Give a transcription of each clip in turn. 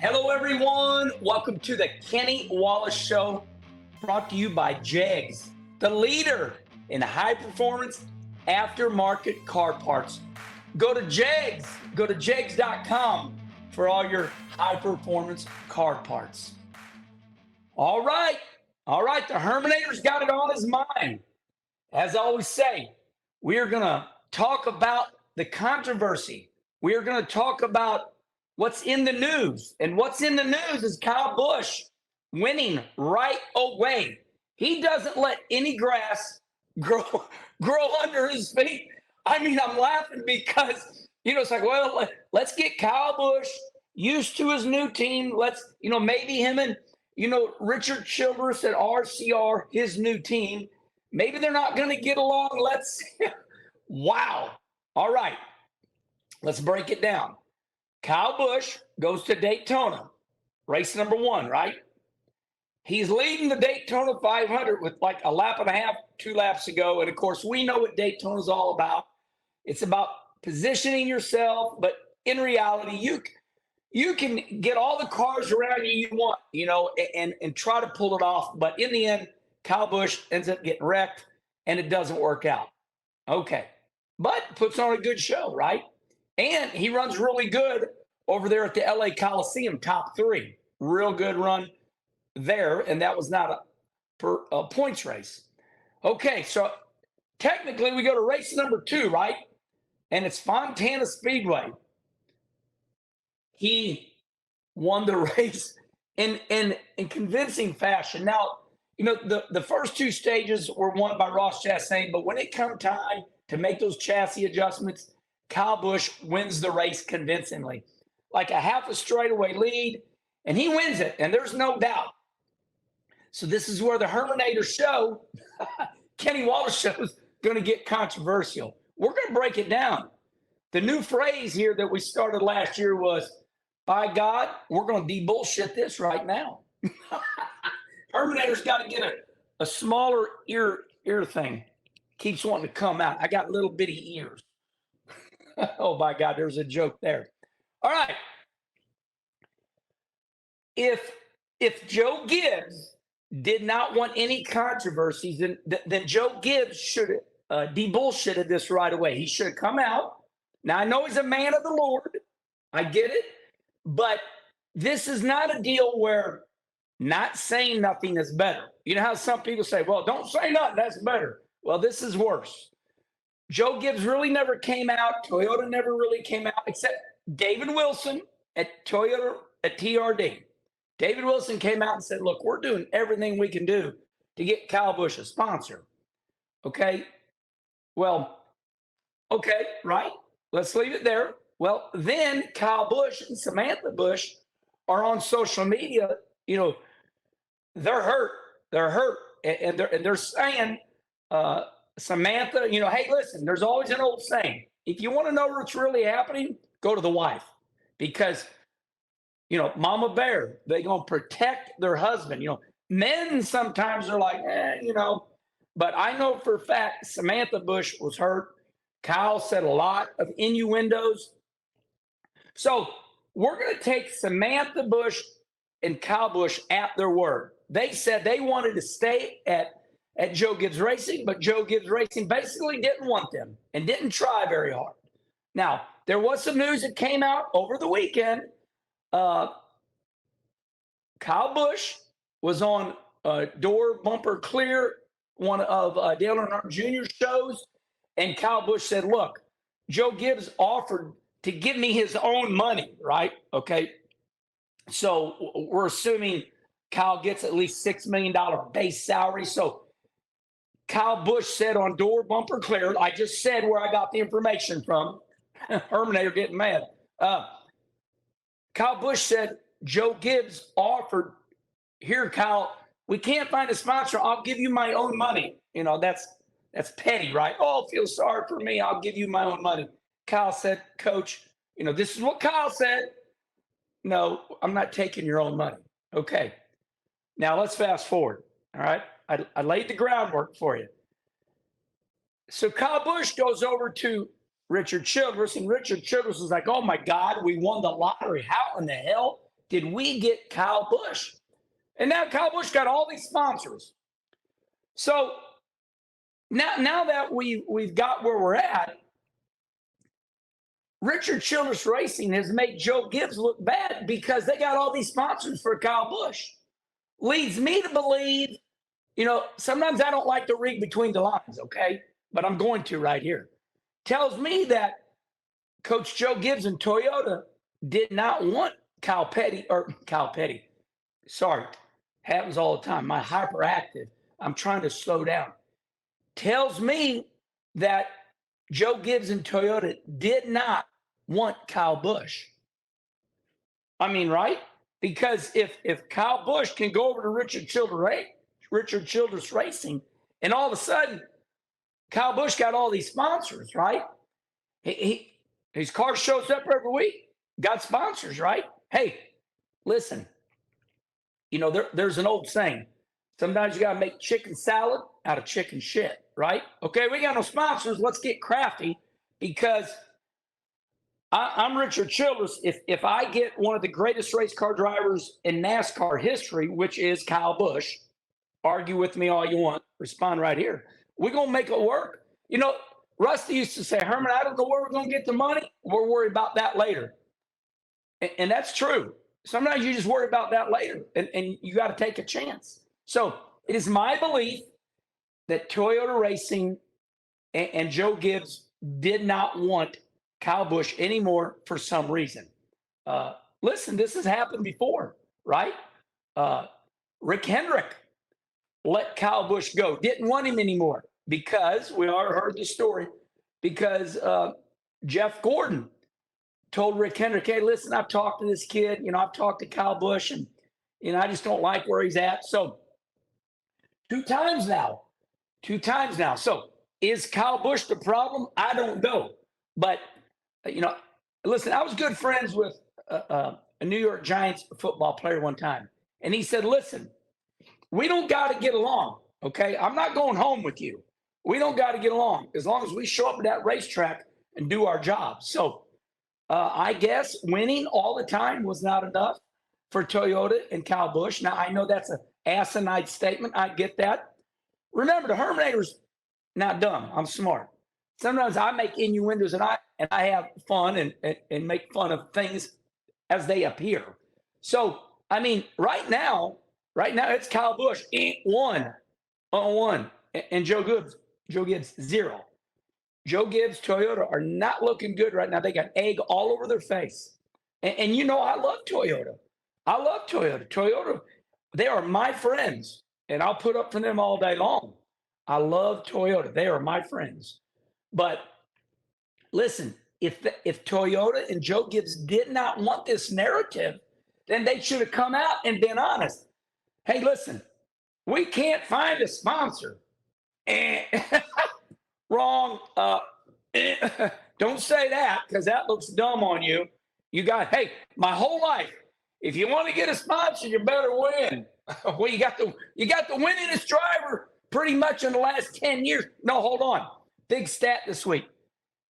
Hello, everyone. Welcome to the Kenny Wallace Show, brought to you by JEGS, the leader in high-performance aftermarket car parts. Go to JEGS. Go to JEGS.com for all your high-performance car parts. All right. The Herminator's got it on his mind. As I always say, we are going to talk about the controversy. We are going to talk about what's in the news. And what's in the news is Kyle Busch winning right away. He doesn't let any grass grow under his feet. I mean, I'm laughing because, it's like, well, let's get Kyle Busch used to his new team. Let's, maybe him and, Richard Childress at RCR, his new team. Maybe they're not going to get along. Wow. All right. Let's break it down. Kyle Busch goes to Daytona, race number 1, right? He's leading the Daytona 500 with like a lap and a half, 2 laps ago. And of course, we know what Daytona's all about. It's about positioning yourself, but in reality, you can get all the cars around you want, and try to pull it off. But in the end, Kyle Busch ends up getting wrecked, and it doesn't work out. Okay. But puts on a good show, right? And he runs really good over there at the LA Coliseum, top 3. Real good run there, and that was not a points race. Okay, so technically we go to race number 2, right? And it's Fontana Speedway. He won the race in convincing fashion. Now, the first 2 stages were won by Ross Chastain, but when it come time to make those chassis adjustments, Kyle Busch wins the race convincingly, like a half a straightaway lead, and he wins it, and there's no doubt. So this is where the Herminator show, Kenny Wallace show, is going to get controversial. We're going to break it down. The new phrase here that we started last year was, by God, we're going to de-bullshit this right now. Herminator's got to get a smaller ear thing. Keeps wanting to come out. I got little bitty ears. Oh, my God, there's a joke there. All right. If Joe Gibbs did not want any controversies, then Joe Gibbs should have de-bullshitted this right away. He should have come out. Now, I know he's a man of the Lord. I get it. But this is not a deal where not saying nothing is better. You know how some people say, well, don't say nothing, that's better. Well, this is worse. Joe Gibbs really never came out. Toyota never really came out, except David Wilson at Toyota at TRD. David Wilson came out and said, look, we're doing everything we can do to get Kyle Busch a sponsor. Okay? Well, okay, right? Let's leave it there. Well, then Kyle Busch and Samantha Busch are on social media. They're hurt. They're hurt. And they're saying, Samantha, hey, listen, there's always an old saying. If you want to know what's really happening, go to the wife. Because, Mama Bear, they're going to protect their husband. Men sometimes are like, But I know for a fact Samantha Busch was hurt. Kyle said a lot of innuendos. So we're going to take Samantha Busch and Kyle Busch at their word. They said they wanted to stay at Joe Gibbs Racing, but Joe Gibbs Racing basically didn't want them and didn't try very hard. Now, there was some news that came out over the weekend. Kyle Busch was on Door Bumper Clear, one of Dale Earnhardt Jr.'s shows, and Kyle Busch said, look, Joe Gibbs offered to give me his own money, right? Okay. So we're assuming Kyle gets at least $6 million base salary. So Kyle Busch said on Door Bumper Clear, I just said where I got the information from. Herminator getting mad. Kyle Busch said Joe Gibbs offered, here, Kyle, we can't find a sponsor. I'll give you my own money. That's petty, right? Oh, feel sorry for me. I'll give you my own money. Kyle said, Coach, this is what Kyle said. No, I'm not taking your own money. Okay. Now let's fast forward. All right. I laid the groundwork for you. So Kyle Busch goes over to Richard Childress, and Richard Childress is like, oh my God, we won the lottery. How in the hell did we get Kyle Busch. And now Kyle Busch got all these sponsors. So now that we've got where we're at, Richard Childress Racing has made Joe Gibbs look bad because they got all these sponsors for Kyle Busch. Leads me to believe, sometimes I don't like to read between the lines, okay? But I'm going to right here. Tells me that Coach Joe Gibbs and Toyota did not want Kyle Petty. Sorry, happens all the time. My hyperactive. I'm trying to slow down. Tells me that Joe Gibbs and Toyota did not want Kyle Busch. I mean, right? Because if Kyle Busch can go over to Richard Childress Racing, and all of a sudden Kyle Busch got all these sponsors, right? His car shows up every week, got sponsors, right? Hey, listen, there's an old saying. Sometimes you got to make chicken salad out of chicken shit, right? Okay, we got no sponsors. Let's get crafty because I'm Richard Childress. If I get one of the greatest race car drivers in NASCAR history, which is Kyle Busch, argue with me all you want, respond right here. We're going to make it work. Rusty used to say, Herman, I don't know where we're going to get the money. We'll worry about that later. And that's true. Sometimes you just worry about that later, and you got to take a chance. So it is my belief that Toyota Racing and Joe Gibbs did not want Kyle Busch anymore for some reason. Listen, this has happened before, right? Rick Hendrick let Kyle Busch go, didn't want him anymore because we all heard the story, because Jeff Gordon told Rick Hendrick, hey, listen, I've talked to this kid, I've talked to Kyle Busch, and I just don't like where he's at. So two times now. So is Kyle Busch the problem? I don't know. But, listen, I was good friends with a New York Giants football player one time. And he said, listen, we don't got to get along, okay? I'm not going home with you. We don't got to get along as long as we show up at that racetrack and do our job. So I guess winning all the time was not enough for Toyota and Kyle Busch. Now, I know that's an asinine statement. I get that. Remember, the Herminator's not dumb. I'm smart. Sometimes I make innuendos and I have fun and make fun of things as they appear. So, I mean, right now it's Kyle Busch, 1 on 1, and Joe Gibbs 0. Joe Gibbs, Toyota are not looking good right now. They got egg all over their face. And I love Toyota. Toyota, they are my friends, and I'll put up for them all day long. I love Toyota. They are my friends. But listen, if Toyota and Joe Gibbs did not want this narrative, then they should have come out and been honest. Hey, listen, we can't find a sponsor. Wrong. Don't say that because that looks dumb on you. Hey, my whole life, if you want to get a sponsor, you better win. Well, you got the winningest driver pretty much in the last 10 years. No, hold on. Big stat this week.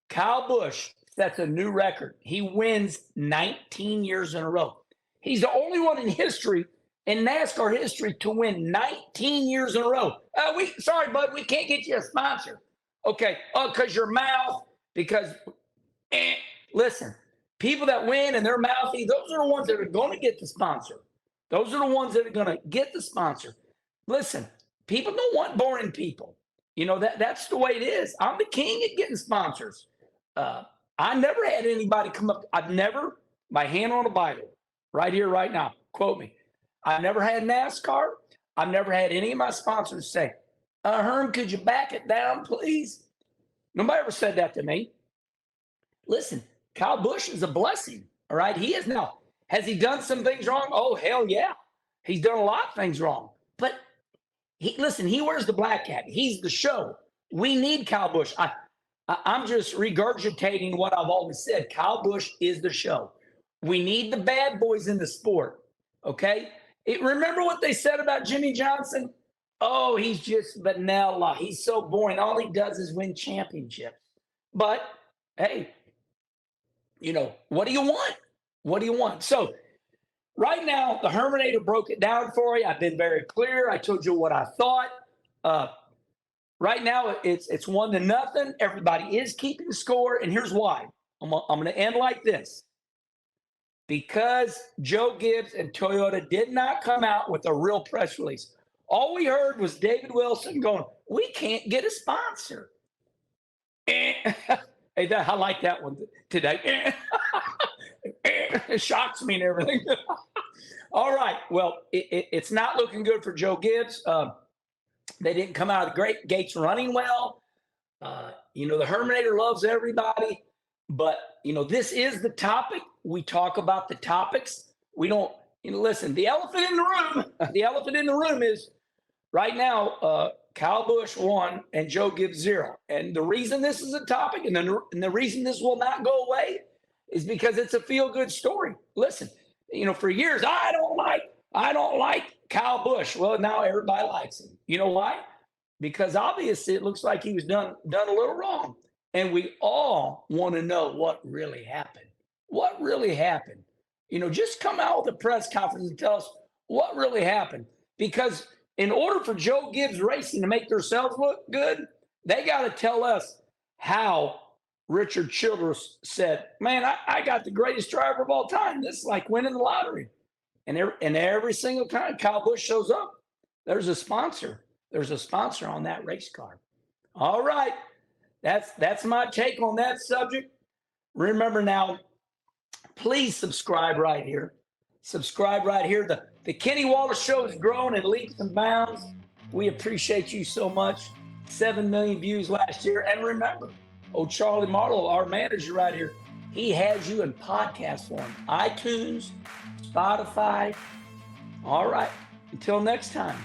Kyle Busch sets a new record. He wins 19 years in a row. He's the only one in history, in NASCAR history, to win 19 years in a row. Sorry, bud, we can't get you a sponsor. Okay, because your mouth, listen, people that win and they're mouthy, those are the ones that are going to get the sponsor. Those are the ones that are going to get the sponsor. Listen, people don't want boring people. That's the way it is. I'm the king at getting sponsors. I never had anybody come up. I've never, my hand on a Bible, right here, right now, quote me. I've never had NASCAR. I've never had any of my sponsors say, Herm, could you back it down, please? Nobody ever said that to me. Listen, Kyle Busch is a blessing, all right? He is now. Has he done some things wrong? Oh, hell yeah. He's done a lot of things wrong. But, he wears the black hat. He's the show. We need Kyle Busch. I'm just regurgitating what I've always said. Kyle Busch is the show. We need the bad boys in the sport, okay? Remember what they said about Jimmy Johnson? Oh, he's just vanilla. He's so boring. All he does is win championships. But, hey, what do you want? What do you want? So, right now, the Herminator broke it down for you. I've been very clear. I told you what I thought. Right now, it's 1-0. Everybody is keeping score, and here's why. I'm going to end like this. Because Joe Gibbs and Toyota did not come out with a real press release. All we heard was David Wilson going, "We can't get a sponsor." Hey, I like that one today. It shocks me and everything. All right. Well, it's not looking good for Joe Gibbs. They didn't come out of the gates running well. The Herminator loves everybody. But, this is the topic. We talk about the topics. We don't, listen, the elephant in the room is right now, Kyle Busch 1 and Joe Gibbs 0. And the reason this is a topic and the reason this will not go away is because it's a feel-good story. Listen, for years, I don't like Kyle Busch. Well, now everybody likes him. You know why? Because obviously it looks like he was done a little wrong. And we all want to know what really happened. What really happened? Just come out with a press conference and tell us what really happened. Because in order for Joe Gibbs Racing to make themselves look good, they got to tell us how Richard Childress said, "Man, I got the greatest driver of all time. This is like winning the lottery." And every single time Kyle Busch shows up, there's a sponsor. There's a sponsor on that race car. All right. That's my take on that subject. Remember now, please subscribe right here. Subscribe right here. The Kenny Wallace Show has grown in leaps and bounds. We appreciate you so much. 7 million views last year. And remember, Charlie Marlowe, our manager right here, he has you in podcast form. iTunes, Spotify. All right. Until next time.